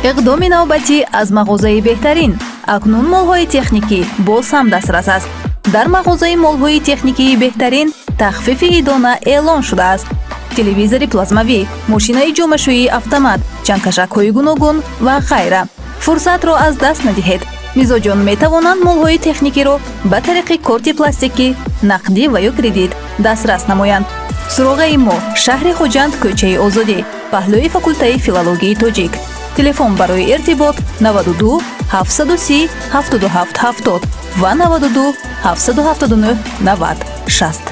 اقدام نوبتی از مغازه بهترین. اکنون مول‌های تکنیکی باز هم دسترس است. در مغازه مول‌های تکنیکی بهترین تخفیف ایدانه اعلان شده است. تلویزیون پلازماوی، ماشین‌های جمع‌شویی اتومات، چنگ‌کشک‌های گوناگون و غیره. فرصت را از دست ندهید. میزاجان میتوانند مول‌های تکنیکی را به طریق کارت پلاستیکی، نقدی و یا کردیت دسترس نمایند. سراغ ما شهر خوجند، کوچه آزادی، پهلوی فاکولته فیلولوژی تاجیک. تلفن برای ارتباط 92 730 7770 و 92 779 90 60.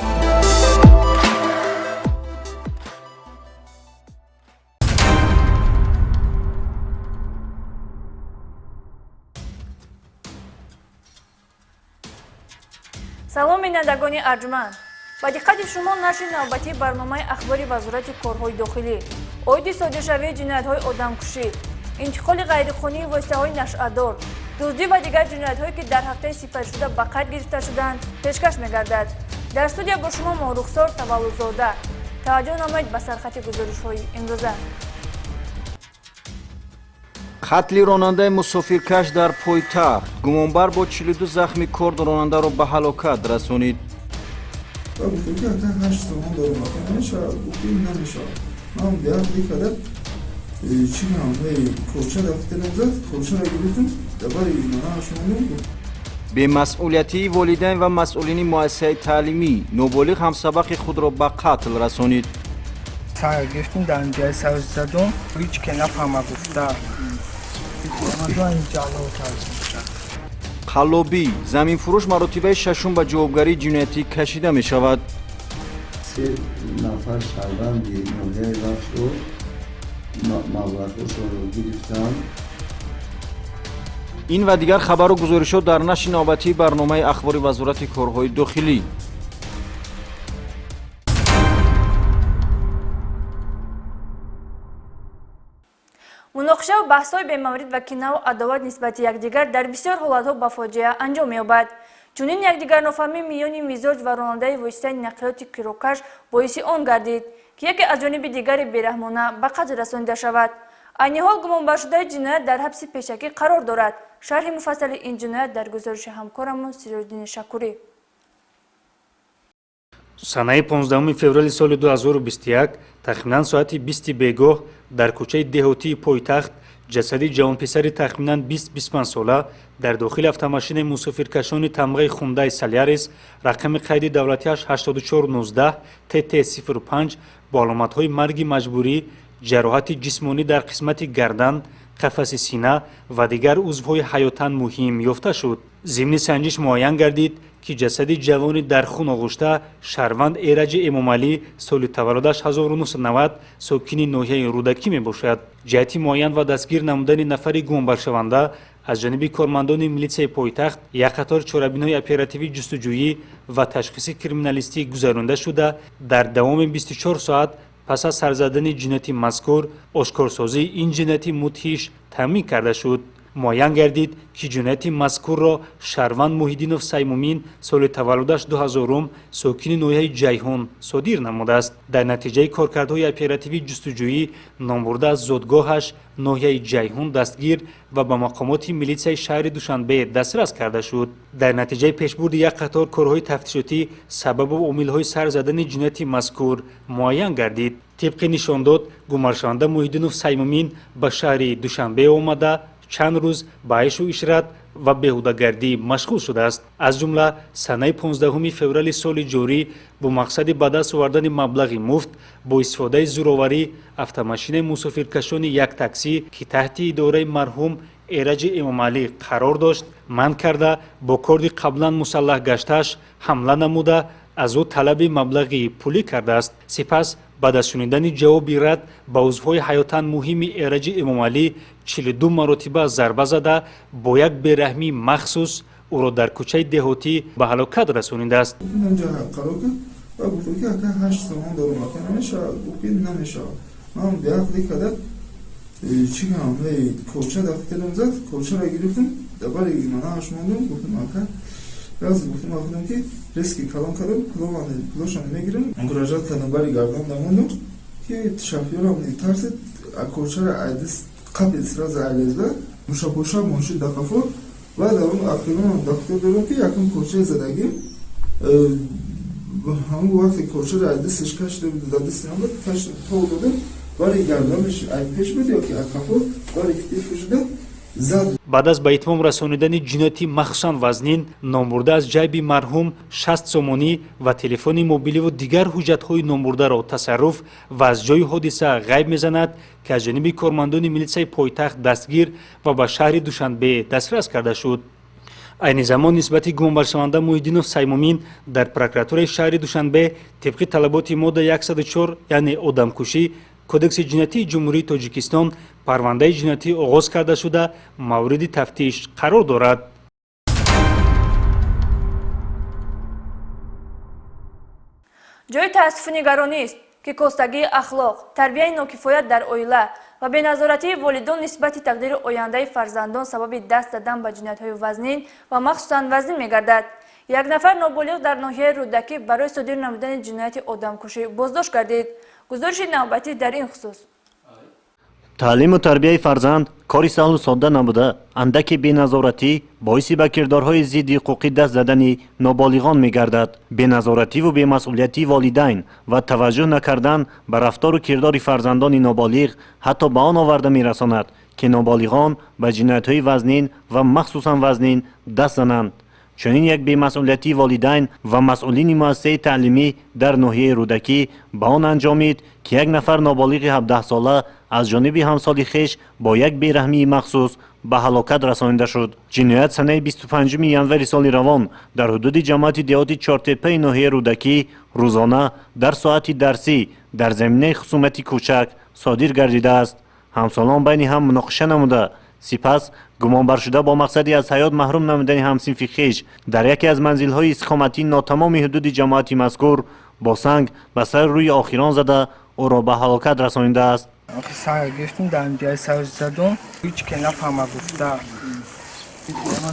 سلام بینندگان ارجمند، با دقت شما نشر نوبتی برنامه اخبار وزارت کارهای داخلی، عاید صادر شوی جنایت‌های آدمکشی، انتقال غیرقانونی واسطه‌های نشأه‌دار، دزدی و دیگر جنایت‌هایی که در هفته سپری شده به قید گرفته شدند پیشکش می‌گردد. در استودیو با شما ما رخسار تولدزاده. توجه نمایید به سرخط گزارش‌های امروزه. قتل راننده مسافرکش در پایتخت، گمانبر با 42 زخمی کرد راننده را به هلاکت رسانید. بی‌مسئولیتی والدین و مسئولین مؤسسه تعلیمی، نوبالغ همسبق خود را به قتل رسانید. سر گرفتیم در اینجای سر زدم هیچ که نفهمه گفته قلابی، زمین فروش مراتبه ششم به جوابگری جنایتی کشیده می شود. 3 نفر شهروندی نوحه رفت رو مبلغش رو گرفتن. این و دیگر خبر و گزارشات در نشر نوبتی برنامه اخبار وزارت کارهای داخلی. مناقشه و بحث‌های به‌مورد و کینه و عداوت نسبت یکدیگر در بسیار حالت‌ها به فاجعه انجام می‌یابد. چنین یکدیگر نفهمی میان میزاج و راننده واسطه نقلیات کیروکش باعث آن گردید که یکی از جانب دیگر بیرحمانه به قتل رسانیده شود. عین حال گمانبر شده جنایت در حبس پیشکی قرار دارد. شرح مفصل این جنایت در گزارش همکارمون سیرالدین شکوری. سنه 15 فوریه سال 2021 تخمیناً ساعت 20 بیگاه در کوچه دهاتی پایتخت جسد جوان پسر تخمیناً 20-25 ساله در داخل اتومبیل مسافرکشان تمغه خوندای سالیاریس رقم قید دولتیش 8419 TT05 با علامت‌های مرگ مجبوری، جراحت جسمانی در قسمت گردن، قفس سینه و دیگر عضوهای حیاتاً مهم یافته شد. ضمن سنجش معین گردید که جسد جوانی در خون آغشته شهروند ایرج امامعلی سال تولدش 1990 ساکن ناحیه رودکی می باشد. جهت معین و دستگیر نمودن نفر گمانبر شونده از جانب کارمندان میلیسیای پایتخت یک قطار چاره‌بین‌های اپراتیوی جستجویی و تشخیص کریمینالیستی گذرانده شده در دوام 24 ساعت پس از سرزدن جنایتی مذکور آشکارسازی این جنایتی مدهش تامین کرده شد. معین گردید که جنایت مذکور را شهروند محیدینوف سیمومین سال تولدش 2000 ساکن ناحیه جیهون صادر نموده است. در نتیجه کارکردهای اپراتیوی جستجویی نامبرده از زادگاهش ناحیه جیهون دستگیر و به مقامات میلیسیای شهر دوشنبه دسترس کرده شد. در نتیجه پیشبرد یک قطار کارهای تفتیشاتی سبب و عامل‌های سر زدن جنایت مذکور معین گردید. طبق نشان داد گمانبرشونده محیدینوف سیمومین به شهر دوشنبه آمده چند روز به عیش و عشرت و بهوده‌گردی مشغول شده است. از جمله سنه 15 فوریه سال جاری با مقصد به دست آوردن مبلغ مفت با استفاده زورآوری اتومبیل مسافرکشان یک تاکسی که تحت اداره مرحوم ایرج امامعلی قرار داشت منع کرده با کارد قبلا مسلح گشتش حمله نموده از او طلب مبلغی پولی کرده است. سپس بعد از شنیدن جواب رد به عضوهای حیاتاً مهم ایرج امامعلی 42 مرتبه ضربه زده با یک بیرحمی مخصوص او را در کوچه دهاتی به هلاکت رسانیده است. Biraz guftum ki riski kalan ploşan megrim ankurajat kadın bari gardan damondum ki şafiyora mı tersi akorçara aydis قبل سراز علیزده مشابه ماشین دقیقه و در اون اخیران دکتر دارم که یکم کوچه زدگی همون وقتی کوچه را از دستش کشیده بود دست هم بود کشت تو داده باری گردنش پیش بود یا که اکافو باری کتیف شده زد. بعد از به اتمام رسانیدن جنایتی مخصوصاً وزنین نامبرده از جیب مرحوم 60 سومانی و تلفن موبیلی و دیگر حجت‌های نامبرده را تصرف و از جای حادثه غیب می‌زند که از جانب کارمندان میلیسای پایتخت دستگیر و به شهر دوشنبه دسترس کرده شد. این زمان نسبت گمانبرشونده محیدینوف سیمومین در پروکراتوری شهر دوشنبه طبق طلبات ماده 104 یعنی آدمکشی کودکس جنایتی جمهوری تاجیکستان پرونده جنایتی آغاز کرده شده مورد تفتیش قرار دارد. جای تأسف نگرانی است که کاستگی اخلاق، تربیت ناکفایت در عائله و بی‌نظارتی والدان نسبت تقدیر آینده فرزندان سبب دست دادن به جنایت‌های وزنین و مخصوصاً وزنین می‌گردد. یک نفر نابالغ در ناحیه رودکی برای صادر نمودن جنایت آدمکشی بازداشت گردید. گزارش نوبتی در این خصوص. تعلیم و تربیه فرزند کاری سهل و ساده نبوده، اندکی بی‌نظارتی باعث به کردارهای ضد حقوقی دست زدن نابالغان می‌گردد. بی‌نظارتی و بی‌مسئولیتی والدین و توجه نکردن به رفتار و کردار فرزندان نابالغ حتی به آن آورده می‌رساند که نابالغان به جنایت‌های وزنین و مخصوصاً وزنین دست زنند. چنین یک بی‌مسئولیتی والدین و مسئولین مؤسسه تعلیمی در ناحیه رودکی به آن انجامید که یک نفر نابالغ 17 ساله از جانب همسال خویش با یک بیرحمی مخصوص به هلاکت رسانیده شد. جنایت سنه 25 ینوری سال روان در حدود جماعت دهاتی چهارتپه ناحیه رودکی روزانه در ساعت درسی در زمینه خصومت کوچک صادر گردیده است. همسالان بین هم مناقشه نموده، سپس گمانبر شده با مقصدی از حیات محروم نمودن همصنف خویش در یکی از منزل‌های استقامتی ناتمام حدود جماعت مذکور با سنگ به سر روی آخران زده او را به هلاکت رسانیده است. آخه سنگ گرفتیم در اینجای سر زدم هیچ که نفهمه گفته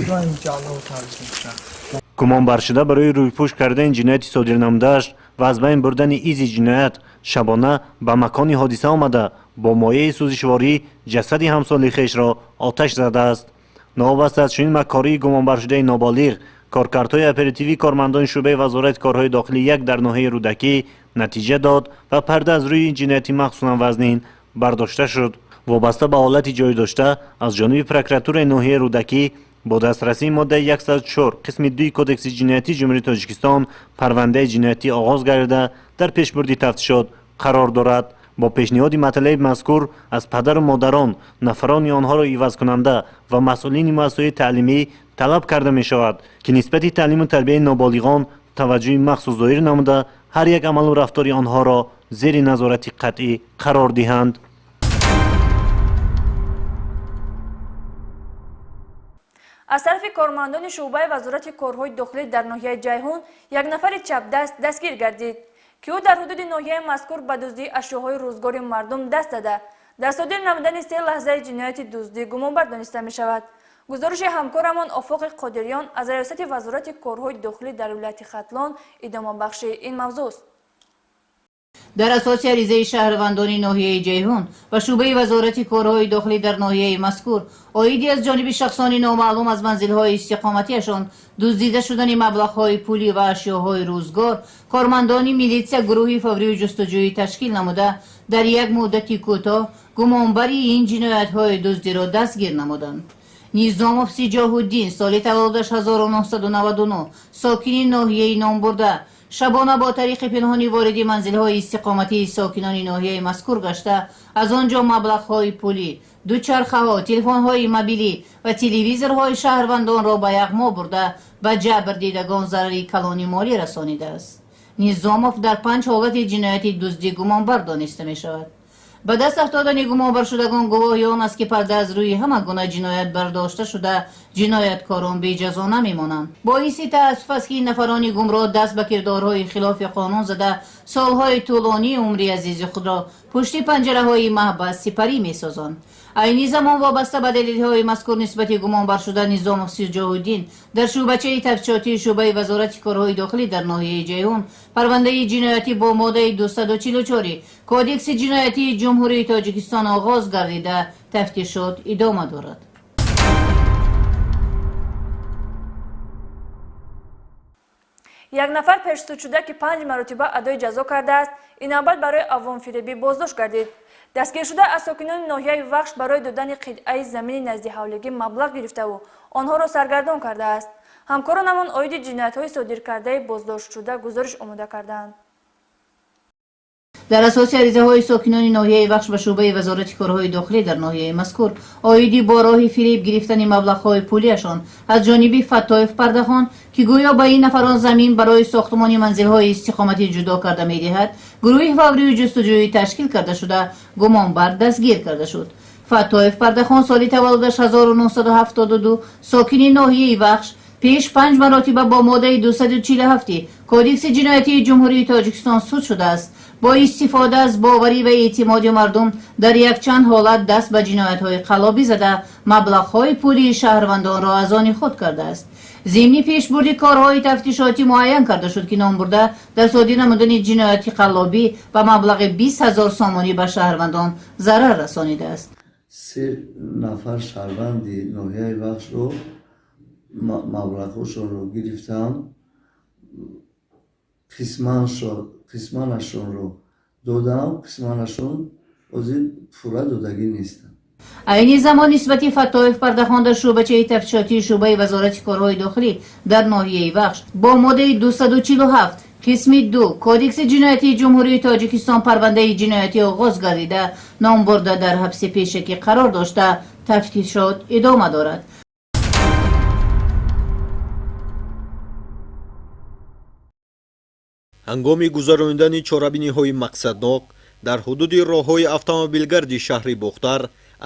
من اینجا الله تعالی گمانبر شده برای رویپوش کردن جنایت صادر نموده‌اش و از بین بردن ایزی جنایت شبانه به مکان حادثه آمده با مایع سوزشواری جسد همسال خویش را آتش زده است. نوابسته از چنین مکاری گمانبر شده نابالغ کارکردهای اپراتیوی کارمندان شعبه وزارت کارهای داخلی یک در ناحیه رودکی نتیجه داد و پرده از روی این جنایت مخصوصاً وزنین برداشته شد. وابسته به حالت جای داشته از جانب پروکراتور ناحیه رودکی با دسترسی ماده 104 قسم 2 کدکس جنایتی جمهوری تاجیکستان پرونده جنایتی آغاز گردیده در پیشبرد تفتیشات قرار دارد. با پیشنهاد مطلب مذکور از پدر و مادران نفران آنها را عوض کننده و مسئولین مؤسسه تعلیمی طلب کرده می شود که نسبت تعلیم و تربیت نابالغان توجه مخصوص ظاهر نموده هر یک عمل و رفتار آنها را زیر نظارت قطعی قرار دهند. از طرف کارمندان شعبه وزارت کارهای داخلی در ناحیه جیهون یک نفر چپ دست دستگیر گردید که او در حدود ناحیه مذکور به دزدی اشیاءهای روزگار مردم دست داده در صادر نمودن 3 لحظه جنایت دزدی گمانبر دانسته می شود. گزارش همکارمان آفاق قادریان از ریاست وزارت کارهای داخلی در ولایت ختلان ادامه بخش این موضوع است. در اساس عریضه شهروندان ناحیه جیهون و شعبه وزارت کارهای داخلی در ناحیه مذکور عایدی از جانب شخصان نامعلوم از منزل‌های استقامتیشان دزدیده شدن مبلغ‌های پولی و اشیاءهای روزگار کارمندان میلیسیا گروهی فوری و جستجویی تشکیل نموده در یک مدت کوتاه گمانبری این جنایت‌های دزدی را دستگیر نمودند. نیزاموف سیجاه‌الدین سال تولدش 1999 ساکن ناحیه نامبرده شبانه با طریق پنهانی وارد منزل‌های استقامتی ساکنان ناحیه مذکور گشته از آنجا مبلغ‌های پولی، دوچرخه‌ها، تلفن‌های موبیلی و تلویزیورهای شهروندان را به یغما برده به جبر دیدگان ضرری کلانی مالی رسانیده است. نیزاموف در 5 حالت جنایتی دزدی گمانبر دانسته می‌شود. به دست افتادن گمانبر شدگان گواهی آن است که پرده از روی همه گونه جنایت برداشته شده جنایتکاران بی جزا نمیمانند. باعث تأسف است که این نفران گمراه دست به کردارهای خلاف قانون زده سالهای طولانی عمری عزیز خود را пушти панҷараҳои маҳбас сипарӣ месозанд. айни замон вобаста ба далелҳои мазкур нисбати гумонбар шуда низом ҷоҳуддин дар шӯъбачаи тафтишотии шӯъбаи вазорати корҳои дохилӣ дар ноҳияи ҷейҳун парвандаи ҷиноятӣ бо моддаи 244 кодекси ҷиноятии ҷумҳурии тоҷикистон оғоз гардида тафтишот идома дорад. як нафар пешсудшуда ки 5 маротиба адои ҷазо кардааст инобат барои авомфиребӣ боздошт гардид. дастгиршуда аз сокинони ноҳияи вахш барои додани қитъаи замини назди ҳавлигӣ маблағ гирифтаву онҳоро саргардон кардааст. ҳамкоронамон оиди ҷиноятҳои содиркардаи боздоштшуда гузориш омода кардаанд. дар асоси аризаҳои сокинони ноҳияи вахш ба шӯъбаи вазорати корҳои дохилӣ дар ноҳияи мазкур оиди бо роҳи фиреб гирифтани маблағҳои пулиашон аз ҷониби Фаттоев Пардахон ки гӯё ба ин нафарон замин барои сохтмони манзилҳои истиқоматӣ ҷудо карда медиҳад, гурӯҳи фаврию ҷустуҷӯӣ ташкил карда шуда гумонбар дастгир карда шуд. Фаттоев Пардахон соли таваллудаш 1972 сокини ноҳияи вахш пеш 5 маротиба бо моддаи 247 кодекси ҷиноятии ҷумҳурии тоҷикистон суд шудааст. бо истифода аз боварӣ ва эътимоди мардум дар якчанд ҳолат даст ба ҷиноятҳои қаллобӣ зада маблағҳои пулии шаҳрвандонро аз они худ кардааст. зимни пешбурди корҳои тафтишотӣ муайян карда шуд ки номбурда дар содир намудани ҷинояти қаллобӣ ба маблағи 20 000 сомонӣ ба шаҳрвандон зарар расонидааст. 3 нафар шаҳрванди ноҳияи вахшро маблағҳошонро гирифтам, қисманашонро додам, қисманашон ҳозир пурра додагӣ нестанд. айни замон нисбати Фаттоев Пардахон дар шӯъбачаи тафтишотии шӯъбаи вазорати корҳои дохилӣ дар ноҳияи вахш бо моддаи 247 қисми 2 кодекси ҷиноятии ҷумҳурии тоҷикистон парвандаи ҷиноятӣ оғоз гардида ном бурда дар ҳабси пешакӣ қарор дошта тафтишот идома дорад. ҳангоми гузарондани чорабиниҳои мақсаднок дар ҳудуди роҳҳои автомобилгарди шаҳри Бухтар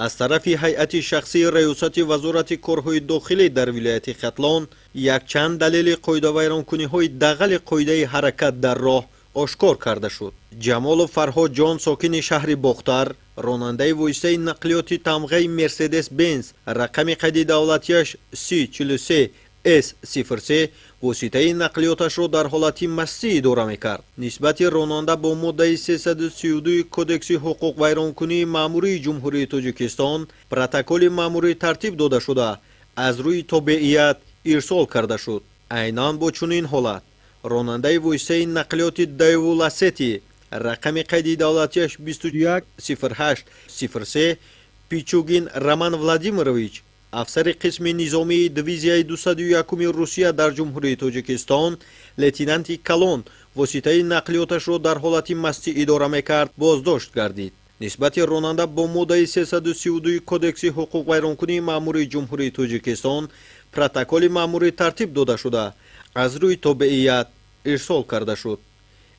аз тарафи ҳайати шахсии раёсати вазорати корҳои дохилӣ дар вилояти Хатлон якчанд далели қоидавайронкуниҳои дағали қоидаи ҳаракат дар роҳ ошкор карда шуд. Ҷамолов Фарҳодҷон сокини шаҳри Бухтар ронандаи воситаи нақлиёти тамғаи Мерседес Бенз рақами қайди давлатияш 3043 S03 воситаи нақлиёташро дар ҳолати мастӣ идора мекард. Нисбати ронанда бо моддаи 332 кодекси ҳуқуқвайронкунии маъмурии ҷумҳурии Тоҷикистон протоколи маъмурӣ тартиб дода шуда аз рӯи тобеият ирсол карда шуд. айнан бо чунин ҳолат ронандаи воситаи нақлиёти Daewoo Lacetti рақами қайди давлатияш 210803 Пичугин Роман Владимирович афсари қисми низомии дивизияи 201 Русия дар ҷумҳурии Тоҷикистон лейтенанти Калон воситаи нақлиёташро дар ҳолати мастӣ идора мекард боздошт гардид. нисбати ронанда бо моддаи 332 кодекси ҳуқуқвайронкунии маъмурии ҷумҳурии Тоҷикистон протоколи маъмурӣ тартиб дода шуда аз рӯи тобеият ирсол карда шуд.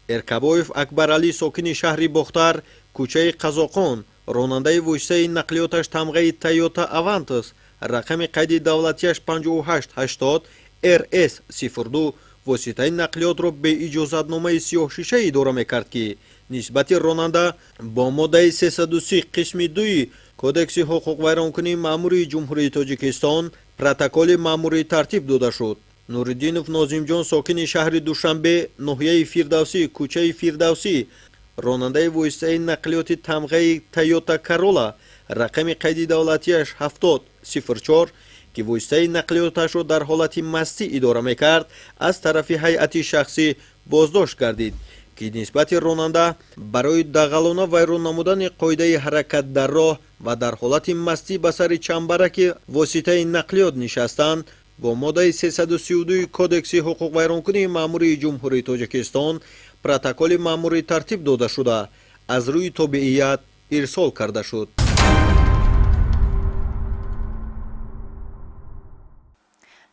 Эркабоев Акбаралӣ сокини шаҳри Бухтар кӯчаи Қазоқон ронандаи воситаи нақлиёташ тамғаи Toyota Avantis рақами қайди давлатияш 5880 RS02 воситаи нақлиётро бе иҷозатномаи сиёҳшиша идора мекард ки нисбати ронанда бо моддаи 330 қисми 2 кодекси ҳуқуқвайронкунии маъмурии ҷумҳурии Тоҷикистон протоколи маъмурӣ тартиб дода шуд. Нуриддинов Нозимҷон сокини шаҳри Душанбе ноҳияи Фирдавсӣ кӯчаи Фирдавсӣ ронандаи воситаи нақлиёти тамғаи Toyota Corolla рақами қайди давлатияш 7004 ки воситаи нақлиёташро дар ҳолати мастӣ идора мекард аз тарафи ҳайати шахсӣ боздошт гардид ки нисбати ронанда барои дағалона вайрон намудани қоидаи ҳаракат дар роҳ ва дар ҳолати мастӣ ба сари чамбараки воситаи нақлиёт нишастанд бо моддаи 332 кодекси ҳуқуқвайронкунии маъмурии ҷумҳурии Тоҷикистон протоколи маъмурӣ тартиб дода шуда аз рӯи тобеият ирсол карда шуд.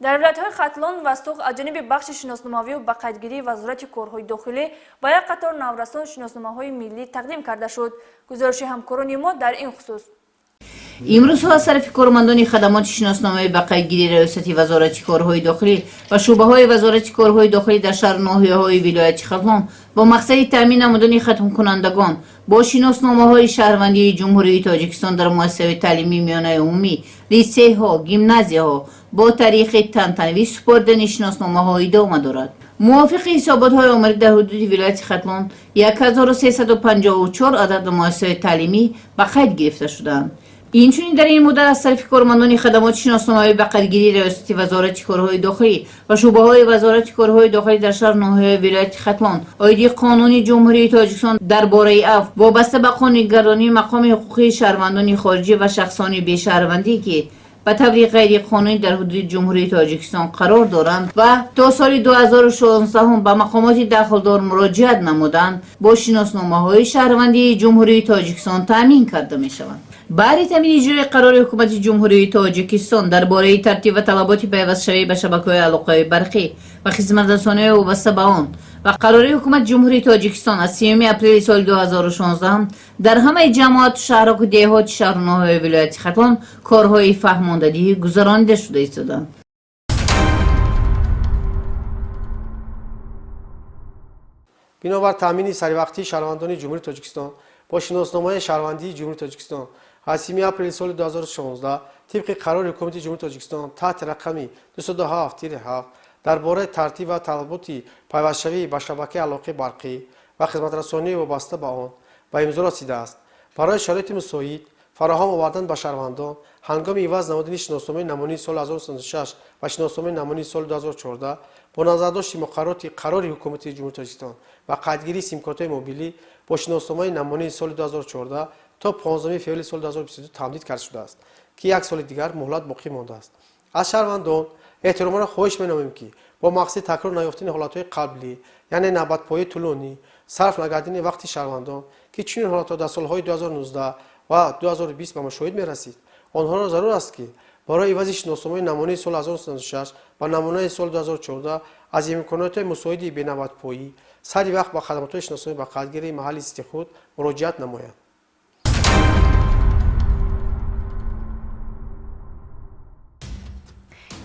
дар вилоятҳои Хатлон ва Суғ аз ҷониби бахши шиносномавию ба қайдгирии вазорати корҳои дохилӣ ба як қатор наврасон шиносномаҳои миллӣ тақдим карда шуд. гузориши ҳамкорони мо дар ин хусус. имрӯзҳо аз тарафи кормандони хадамоти шиносномаи ба қайдгирии раёсати вазорати корҳои дохилӣ ва шӯъбаҳои вазорати корҳои дохилӣ дар шаҳру ноҳияҳои вилояти Хатлон бо мақсади таъмин намудани хатмкунандагон бо шиносномаҳои шаҳрвандии ҷумҳурии Тоҷикистон дар муассисаҳои таълимии миёнаи умумӣ, литсейҳо, гимназияҳо бо тариқи тантанавӣ супордани шиносномаҳо идома дорад. мувофиқи ҳисоботҳои омадӣ дар ҳудуди вилояти Хатлон 1354 адад муассисаҳои таълимӣ ба қайд гирифта шуданд. инчунин дар ин муддат аз тарафи кормандони хадамоти шиносномаи ба қайдгирии раёсати вазорати корҳои дохилӣ ва шӯъбаҳои вазорати корҳои дохилӣ дар шаҳру ноҳияҳои вилояти Хатлон оиди қонуни ҷумҳурии Тоҷикистон дар бораи афв вобаста ба қонунигардонии мақоми ҳуқуқии шаҳрвандони хориҷӣ ва шахсони бешаҳрвандӣ ки ба таври ғайриқонунӣ дар ҳудуди ҷумҳурии Тоҷикистон қарор доранд ва то соли 2016 ба мақомоти дахлдор муроҷиат намуданд бо шиносномаҳои шаҳрвандии ҷумҳурии Тоҷикистон таъмин карда мешаванд. баъди таъмини иҷрои қарори ҳукумати ҷумҳурии Тоҷикистон дар бораи тартиб ва талаботи пайвастшавӣ ба шабакаҳои алоқаҳои барқӣ ва хизматрасониҳои вобаста ба он ва қарори ҳукумати ҷумҳурии Тоҷикистон аз 3 апрели соли 2016 дар ҳамаи ҷамоату шаҳроку деҳоти шаҳру ноҳияҳои вилояти Хатлон корҳои фаҳмондадӣ гузаронида шуда истоданд. бинобар таъмини саривақтии шаҳрвандони ҷумҳурии Тоҷикистон бо шиносномаи шаҳрвандии ҷумҳурии Тоҷикистон аз 3 апрели соли 2016 тибқи қарори ҳукумати ҷумҳурии Тоҷикистон таҳти рақами 207-7 дар бораи тартиб ва талаботи пайвастшавӣ ба шабакаи алоқаи барқӣ ва хизматрасонии вобаста ба он ба имзо расидааст. барои шароити мусоид фароҳам овардан ба шаҳрвандон ҳангоми иваз намудани шиносномаи намунии соли 1996 ва шиносномаи намунии соли 2014 бо назардошти муқаррароти қарори ҳукумати ҷумҳурии Тоҷикистон ва қайдгирии симкортҳои мобилӣ бо шиносномаи намунии соли 2014 то 15 феврали соли 2022 тамдид карда шудааст ки як соли дигар муҳлат боқӣ мондааст. аз шаҳрвандон эҳтиромона хоҳиш менамоем ки бо мақсади такрор наёфтани ҳолатҳои қаблӣ яъне навбатпоии тӯлонӣ сарф накардани вақти шаҳрвандон ки чунин ҳолатҳо дар солҳои 2019 ва 2020 ба мушоҳид мерасид онҳоро зарур аст ки барои ивази шиносномаи намунии соли 1996 ва намунаи соли 2014 аз имкониёти мусоиди бенавбатпоӣ сари вақт ба хадамотҳои шиносномӣ ба қайдгирии маҳалли зисти худ муроҷиат намоянд.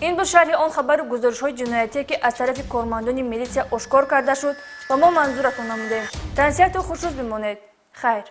ин буд шарҳи он хабару гузоришҳои ҷиноятие ки аз тарафи кормандони милитсия ошкор карда шуд ва мо манзуратон намудем. тансияту хушрӯз бимонед. хайр.